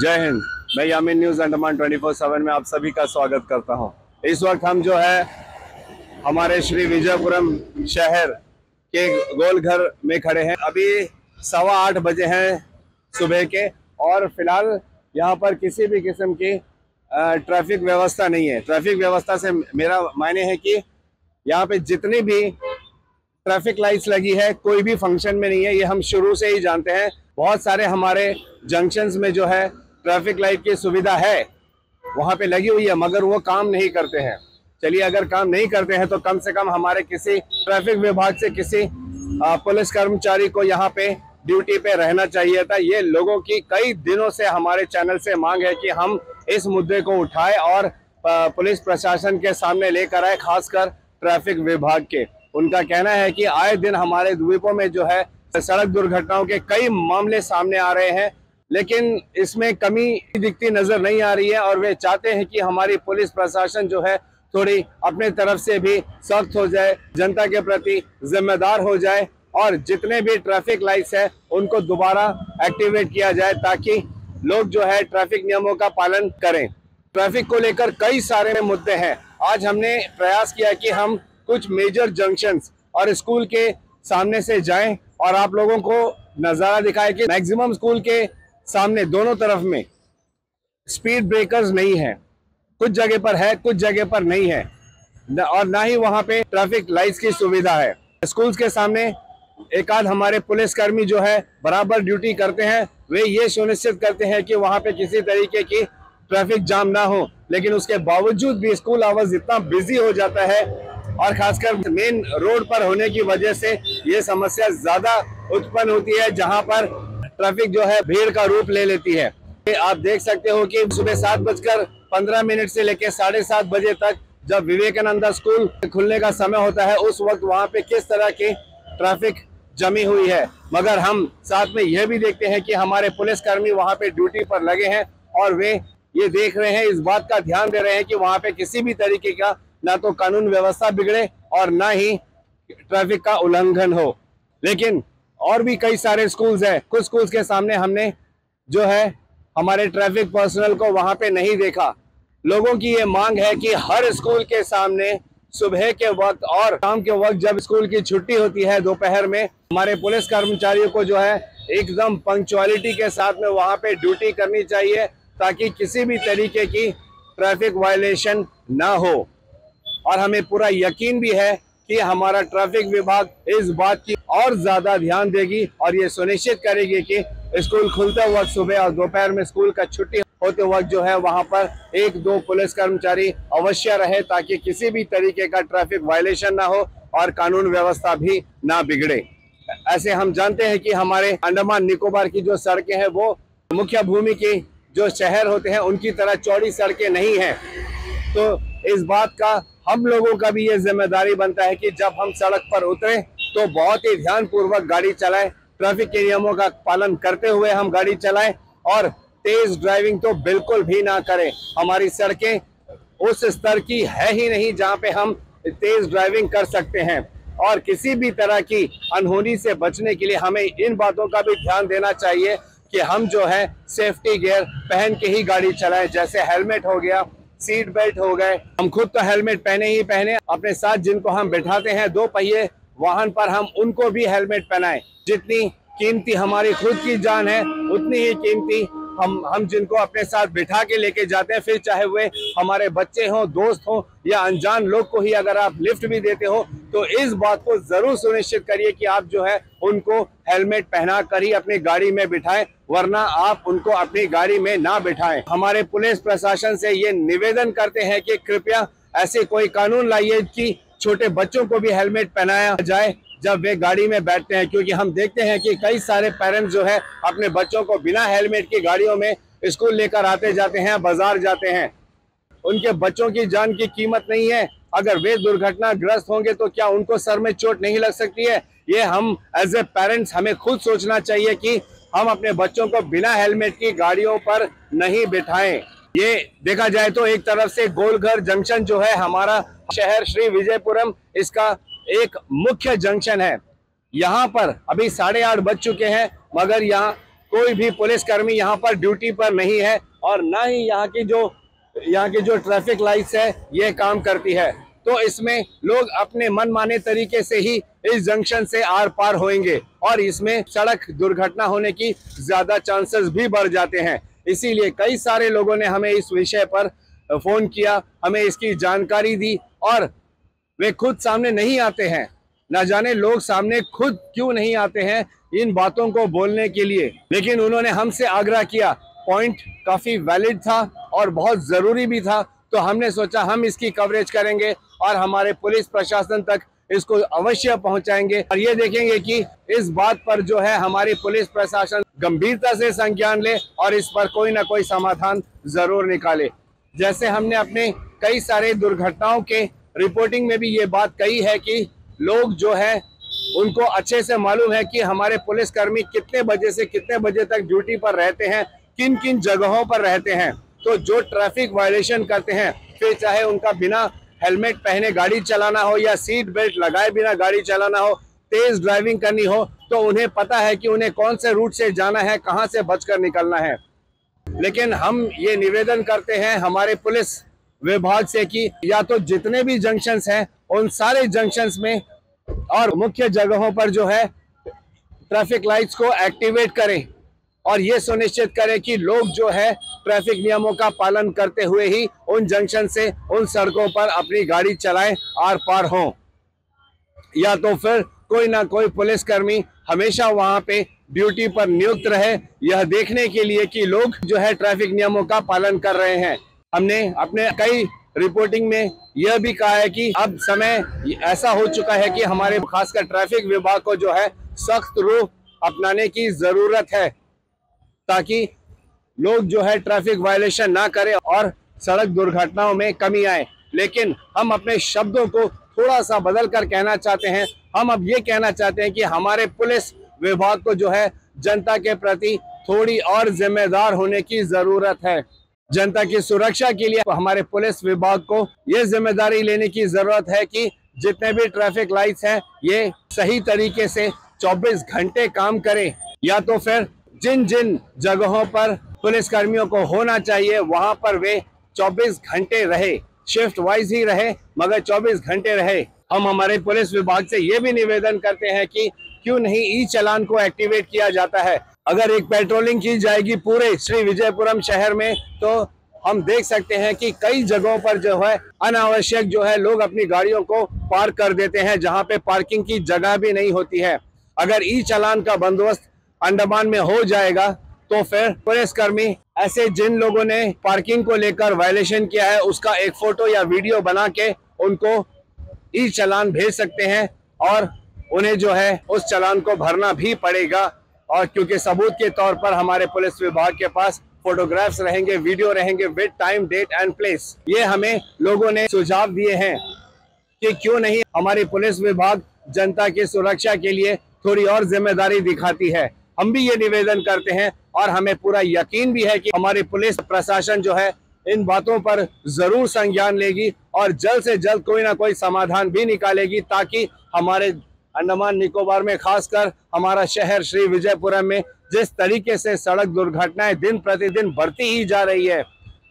जय हिंद। मैं यामीन न्यूज़ अंडमान 24/7 में आप सभी का स्वागत करता हूं। इस वक्त हम जो है हमारे श्री विजयपुरम शहर के गोलघर में खड़े हैं। अभी 8:15 बजे हैं सुबह के और फिलहाल यहां पर किसी भी किस्म की ट्रैफिक व्यवस्था नहीं है। ट्रैफिक व्यवस्था से मेरा मायने है कि यहाँ पे जितनी भी ट्रैफिक लाइट्स लगी है कोई भी फंक्शन में नहीं है। ये हम शुरू से ही जानते हैं। बहुत सारे हमारे जंक्शंस में जो है ट्रैफिक लाइट की सुविधा है, वहां पे लगी हुई है, मगर वो काम नहीं करते हैं। चलिए, अगर काम नहीं करते हैं तो कम से कम हमारे किसी ट्रैफिक विभाग से किसी पुलिस कर्मचारी को यहाँ पे ड्यूटी पे रहना चाहिए था। ये लोगों की कई दिनों से हमारे चैनल से मांग है कि हम इस मुद्दे को उठाएं और पुलिस प्रशासन के सामने लेकर आए, खासकर ट्रैफिक विभाग के। उनका कहना है कि आए दिन हमारे द्वीपों में जो है सड़क दुर्घटनाओं के कई मामले सामने आ रहे हैं, लेकिन इसमें कमी दिखती नजर नहीं आ रही है और वे चाहते हैं कि हमारी पुलिस प्रशासन जो है थोड़ी अपने तरफ से भी सख्त हो जाए, जनता के प्रति जिम्मेदार हो जाए और जितने भी ट्रैफिक लाइट्स है उनको दोबारा एक्टिवेट किया जाए ताकि लोग जो है ट्रैफिक नियमों का पालन करें। ट्रैफिक को लेकर कई सारे मुद्दे हैं। आज हमने प्रयास किया कि हम कुछ मेजर जंक्शंस और स्कूल के सामने से जाएं और आप लोगों को नज़ारा दिखाएं कि मैक्सिमम स्कूल के सामने दोनों तरफ में स्पीड ब्रेकर्स नहीं है। कुछ जगह पर है, कुछ जगह पर नहीं है और ना ही वहां पे ट्रैफिक लाइट्स की सुविधा है। स्कूल्स के सामने एक आध हमारे पुलिसकर्मी जो है बराबर ड्यूटी करते हैं। वे ये सुनिश्चित करते हैं कि वहां पे किसी तरीके की ट्रैफिक जाम ना हो, लेकिन उसके बावजूद भी स्कूल आवर्स इतना बिजी हो जाता है और खासकर मेन रोड पर होने की वजह से ये समस्या ज्यादा उत्पन्न होती है, जहां पर ट्रैफिक जो है भीड़ का रूप ले लेती है। आप देख सकते हो कि सुबह 7:15 से लेकर 7:30 बजे तक जब विवेकानंद स्कूल खुलने का समय होता है उस वक्त वहां पे किस तरह की ट्रैफिक जमी हुई है। मगर हम साथ में यह भी देखते हैं कि हमारे पुलिसकर्मी वहां पे ड्यूटी पर लगे हैं और वे ये देख रहे हैं, इस बात का ध्यान दे रहे हैं कि वहां पे किसी भी तरीके का ना तो कानून व्यवस्था बिगड़े और ना ही ट्रैफिक का उल्लंघन हो। लेकिन और भी कई सारे स्कूल्स हैं। कुछ स्कूल्स के सामने हमने जो है हमारे ट्रैफिक पर्सनल को वहां पे नहीं देखा। लोगों की ये मांग है कि हर स्कूल के सामने सुबह के वक्त और शाम के वक्त जब स्कूल की छुट्टी होती है दोपहर में, हमारे पुलिस कर्मचारियों को जो है एकदम पंक्चुअलिटी के साथ में वहां पे ड्यूटी करनी चाहिए ताकि किसी भी तरीके की ट्रैफिक वायलेशन ना हो। और हमें पूरा यकीन भी है कि हमारा ट्रैफिक विभाग इस बात की और ज्यादा ध्यान देगी और ये सुनिश्चित करेगी कि स्कूल खुलते वक्त सुबह और दोपहर में स्कूल का छुट्टी होते वक्त जो है वहां पर 1-2 पुलिस कर्मचारी अवश्य रहे ताकि किसी भी तरीके का ट्रैफिक वायलेशन ना हो और कानून व्यवस्था भी ना बिगड़े। ऐसे हम जानते हैं कि हमारे अंडमान निकोबार की जो सड़कें हैं वो मुख्य भूमि की जो शहर होते हैं उनकी तरह चौड़ी सड़कें नहीं हैं। तो इस बात का हम लोगों का भी ये जिम्मेदारी बनता है कि जब हम सड़क पर उतरें तो बहुत ही ध्यानपूर्वक गाड़ी चलाएं, ट्रैफिक के नियमों का पालन करते हुए हम गाड़ी चलाएं और तेज ड्राइविंग तो बिल्कुल भी ना करें। हमारी सड़कें उस स्तर की है ही नहीं जहां पे हम तेज ड्राइविंग कर सकते हैं और किसी भी तरह की अनहोनी से बचने के लिए हमें इन बातों का भी ध्यान देना चाहिए कि हम जो है सेफ्टी गियर पहन के ही गाड़ी चलाएं, जैसे हेलमेट हो गया, सीट बेल्ट हो गए। हम खुद तो हेलमेट पहने ही पहने, अपने साथ जिनको हम बिठाते हैं 2 पहिए वाहन पर हम उनको भी हेलमेट पहनाएं। जितनी कीमती हमारी खुद की जान है उतनी ही कीमती हम जिनको अपने साथ बिठा के लेके जाते हैं, फिर चाहे वे हमारे बच्चे हों, दोस्त हों या अनजान लोग को ही अगर आप लिफ्ट भी देते हो तो इस बात को जरूर सुनिश्चित करिए कि आप जो है उनको हेलमेट पहना कर ही अपनी गाड़ी में बिठाएं, वरना आप उनको अपनी गाड़ी में ना बिठाएं। हमारे पुलिस प्रशासन से ये निवेदन करते हैं कि कृपया ऐसे कोई कानून लाइए कि छोटे बच्चों को भी हेलमेट पहनाया जाए जब वे गाड़ी में बैठते हैं, क्योंकि हम देखते हैं कि कई सारे पेरेंट्स जो है अपने बच्चों को बिना हेलमेट की गाड़ियों में स्कूल लेकर आते जाते हैं, बाजार जाते हैं। उनके बच्चों की जान की कीमत नहीं है। अगर वे दुर्घटनाग्रस्त होंगे तो क्या उनको सर में चोट नहीं लग सकती है? ये हम एज ए पेरेंट्स हमें खुद सोचना चाहिए कि हम अपने बच्चों को बिना हेलमेट की गाड़ियों पर नहीं बिठाएं। ये देखा जाए तो एक तरफ से गोलघर जंक्शन जो है हमारा शहर श्री विजयपुरम, इसका एक मुख्य जंक्शन है। यहाँ पर अभी 8:30 बज चुके हैं, मगर यहाँ कोई भी पुलिसकर्मी यहाँ पर ड्यूटी पर नहीं है और ना ही यहाँ की जो ट्रैफिक लाइट्स है ये काम करती है। तो इसमें लोग अपने मनमाने तरीके से ही इस जंक्शन से आर पार होंगे और इसमें सड़क दुर्घटना होने की ज्यादा चांसेस भी बढ़ जाते हैं। इसीलिए कई सारे लोगों ने हमें इस विषय पर फोन किया, हमें इसकी जानकारी दी और वे खुद सामने नहीं आते हैं। न जाने लोग सामने खुद क्यों नहीं आते हैं इन बातों को बोलने के लिए, लेकिन उन्होंने हमसे आग्रह किया। पॉइंट काफी वैलिड था और बहुत जरूरी भी था, तो हमने सोचा हम इसकी कवरेज करेंगे और हमारे पुलिस प्रशासन तक इसको अवश्य पहुंचाएंगे और ये देखेंगे कि इस बात पर जो है हमारी पुलिस प्रशासन गंभीरता से संज्ञान ले और इस पर कोई ना कोई समाधान जरूर निकाले। जैसे हमने अपने कई सारे दुर्घटनाओं के रिपोर्टिंग में भी ये बात कही है कि लोग जो है उनको अच्छे से मालूम है कि हमारे पुलिसकर्मी कितने बजे से कितने बजे तक ड्यूटी पर रहते हैं, किन किन जगहों पर रहते हैं। तो जो ट्रैफिक वायलेशन करते हैं, फिर चाहे उनका बिना हेलमेट पहने गाड़ी चलाना हो या सीट बेल्ट लगाए बिना गाड़ी चलाना हो, तेज ड्राइविंग करनी हो, तो उन्हें पता है कि उन्हें कौन से रूट से जाना है, कहां से बचकर निकलना है। लेकिन हम ये निवेदन करते हैं हमारे पुलिस विभाग से कि या तो जितने भी जंक्शंस हैं उन सारे जंक्शंस में और मुख्य जगहों पर जो है ट्रैफिक लाइट्स को एक्टिवेट करें और ये सुनिश्चित करें कि लोग जो है ट्रैफिक नियमों का पालन करते हुए ही उन जंक्शन से उन सड़कों पर अपनी गाड़ी चलाएं, आर पार हों। या तो फिर कोई ना कोई पुलिसकर्मी हमेशा वहां पे ड्यूटी पर नियुक्त रहे, यह देखने के लिए कि लोग जो है ट्रैफिक नियमों का पालन कर रहे हैं। हमने अपने कई रिपोर्टिंग में यह भी कहा है कि अब समय ऐसा हो चुका है कि हमारे खासकर ट्रैफिक विभाग को जो है सख्त रुख अपनाने की जरूरत है ताकि लोग जो है ट्रैफिक वायलेशन ना करें और सड़क दुर्घटनाओं में कमी आए। लेकिन हम अपने शब्दों को थोड़ा सा बदल कर कहना चाहते हैं। हम अब ये कहना चाहते हैं कि हमारे पुलिस विभाग को जो है जनता के प्रति थोड़ी और जिम्मेदार होने की जरूरत है। जनता की सुरक्षा के लिए हमारे पुलिस विभाग को ये जिम्मेदारी लेने की जरूरत है कि जितने भी ट्रैफिक लाइट्स हैं ये सही तरीके से 24 घंटे काम करें, या तो फिर जिन जिन जगहों पर पुलिस कर्मियों को होना चाहिए वहां पर वे 24 घंटे रहे, शिफ्ट वाइज ही रहे मगर 24 घंटे रहे। हम हमारे पुलिस विभाग से ये भी निवेदन करते हैं कि क्यों नहीं ई चालान को एक्टिवेट किया जाता है। अगर एक पेट्रोलिंग की जाएगी पूरे श्री विजयपुरम शहर में तो हम देख सकते हैं कि कई जगहों पर जो है अनावश्यक जो है लोग अपनी गाड़ियों को पार्क कर देते हैं जहां पे पार्किंग की जगह भी नहीं होती है। अगर ई चालान का बंदोबस्त अंडमान में हो जाएगा तो फिर पुलिसकर्मी ऐसे जिन लोगों ने पार्किंग को लेकर वायलेशन किया है उसका एक फोटो या वीडियो बना के उनको ई चालान भेज सकते हैं और उन्हें जो है उस चालान को भरना भी पड़ेगा। और क्योंकि सबूत के तौर पर हमारे पुलिस विभाग के पास फोटोग्राफ्स रहेंगे, वीडियो रहेंगे with time, date and place. ये हमें लोगों ने सुझाव दिए हैं कि क्यों नहीं हमारी पुलिस विभाग जनता की सुरक्षा के लिए थोड़ी और जिम्मेदारी दिखाती है। हम भी ये निवेदन करते हैं और हमें पूरा यकीन भी है कि हमारी पुलिस प्रशासन जो है इन बातों पर जरूर संज्ञान लेगी और जल्द से जल्द कोई ना कोई समाधान भी निकालेगी ताकि हमारे अंडमान निकोबार में खासकर हमारा शहर श्री विजयपुरम में जिस तरीके से सड़क दुर्घटनाएं दिन प्रतिदिन बढ़ती ही जा रही है,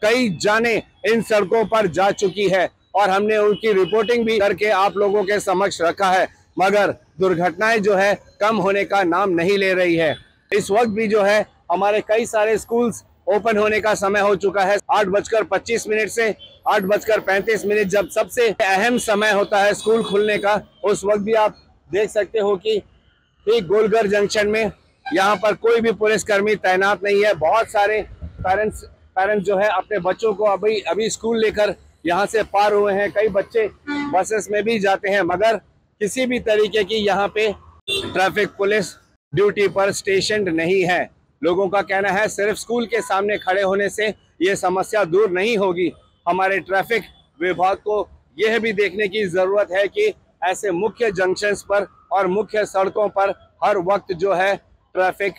कई जाने इन सड़कों पर जा चुकी है और हमने उनकी रिपोर्टिंग भी करके आप लोगों के समक्ष रखा है, मगर दुर्घटनाएं जो है कम होने का नाम नहीं ले रही है। इस वक्त भी जो है हमारे कई सारे स्कूल्स ओपन होने का समय हो चुका है। 8:25 से 8:35 जब सबसे अहम समय होता है स्कूल खुलने का, उस वक्त भी आप देख सकते हो कि ठीक गोलघर जंक्शन में यहाँ पर कोई भी पुलिसकर्मी तैनात नहीं है। बहुत सारे पेरेंट्स जो है अपने बच्चों को अभी स्कूल लेकर यहाँ से पार हुए हैं। कई बच्चे बसेस में भी जाते हैं मगर किसी भी तरीके की यहाँ पे ट्रैफिक पुलिस ड्यूटी पर स्टेशनड नहीं है। लोगों का कहना है सिर्फ स्कूल के सामने खड़े होने से ये समस्या दूर नहीं होगी। हमारे ट्रैफिक विभाग को यह भी देखने की जरूरत है कि ऐसे मुख्य जंक्शंस पर और मुख्य सड़कों पर हर वक्त जो है ट्रैफिक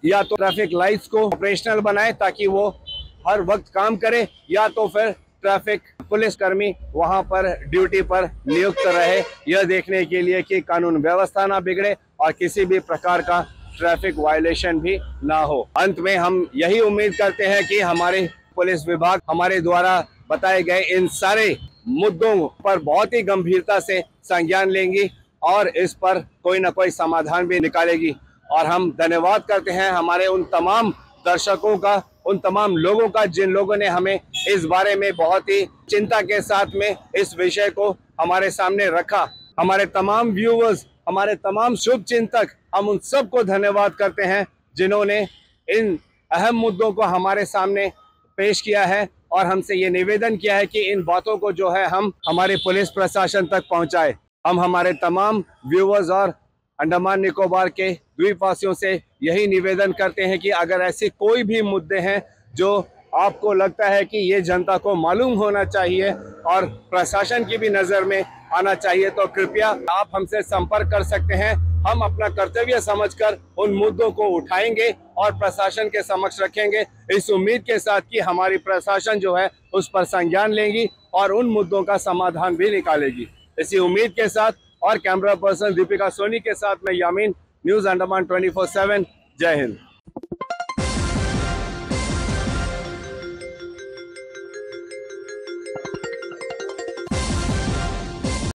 या तो ट्रैफिक लाइट्स को ऑपरेशनल बनाए ताकि वो हर वक्त काम करे, या तो फिर ट्रैफिक पुलिसकर्मी वहां पर ड्यूटी पर नियुक्त रहे, यह देखने के लिए कि कानून व्यवस्था ना बिगड़े और किसी भी प्रकार का ट्रैफिक वायलेशन भी ना हो। अंत में हम यही उम्मीद करते हैं कि हमारे पुलिस विभाग हमारे द्वारा बताए गए इन सारे मुद्दों पर बहुत ही गंभीरता से संज्ञान लेंगी और इस पर कोई ना कोई समाधान भी निकालेगी। और हम धन्यवाद करते हैं हमारे उन तमाम दर्शकों का, उन तमाम लोगों का जिन लोगों ने हमें इस बारे में बहुत ही चिंता के साथ में इस विषय को हमारे सामने रखा। हमारे तमाम व्यूअर्स, हमारे तमाम शुभ चिंतक, हम उन सबको धन्यवाद करते हैं जिन्होंने इन अहम मुद्दों को हमारे सामने पेश किया है और हमसे ये निवेदन किया है कि इन बातों को जो है हम हमारे पुलिस प्रशासन तक पहुंचाए। हम हमारे तमाम व्यूअर्स और अंडमान निकोबार के द्वीपवासियों से यही निवेदन करते हैं कि अगर ऐसे कोई भी मुद्दे हैं जो आपको लगता है कि ये जनता को मालूम होना चाहिए और प्रशासन की भी नज़र में आना चाहिए, तो कृपया आप हमसे संपर्क कर सकते हैं। हम अपना कर्तव्य समझकर उन मुद्दों को उठाएंगे और प्रशासन के समक्ष रखेंगे, इस उम्मीद के साथ कि हमारी प्रशासन जो है उस पर संज्ञान लेगी और उन मुद्दों का समाधान भी निकालेगी। इसी उम्मीद के साथ और कैमरा पर्सन दीपिका सोनी के साथ मैं यामीन, न्यूज़ अंडमान 24/7। जय हिंद।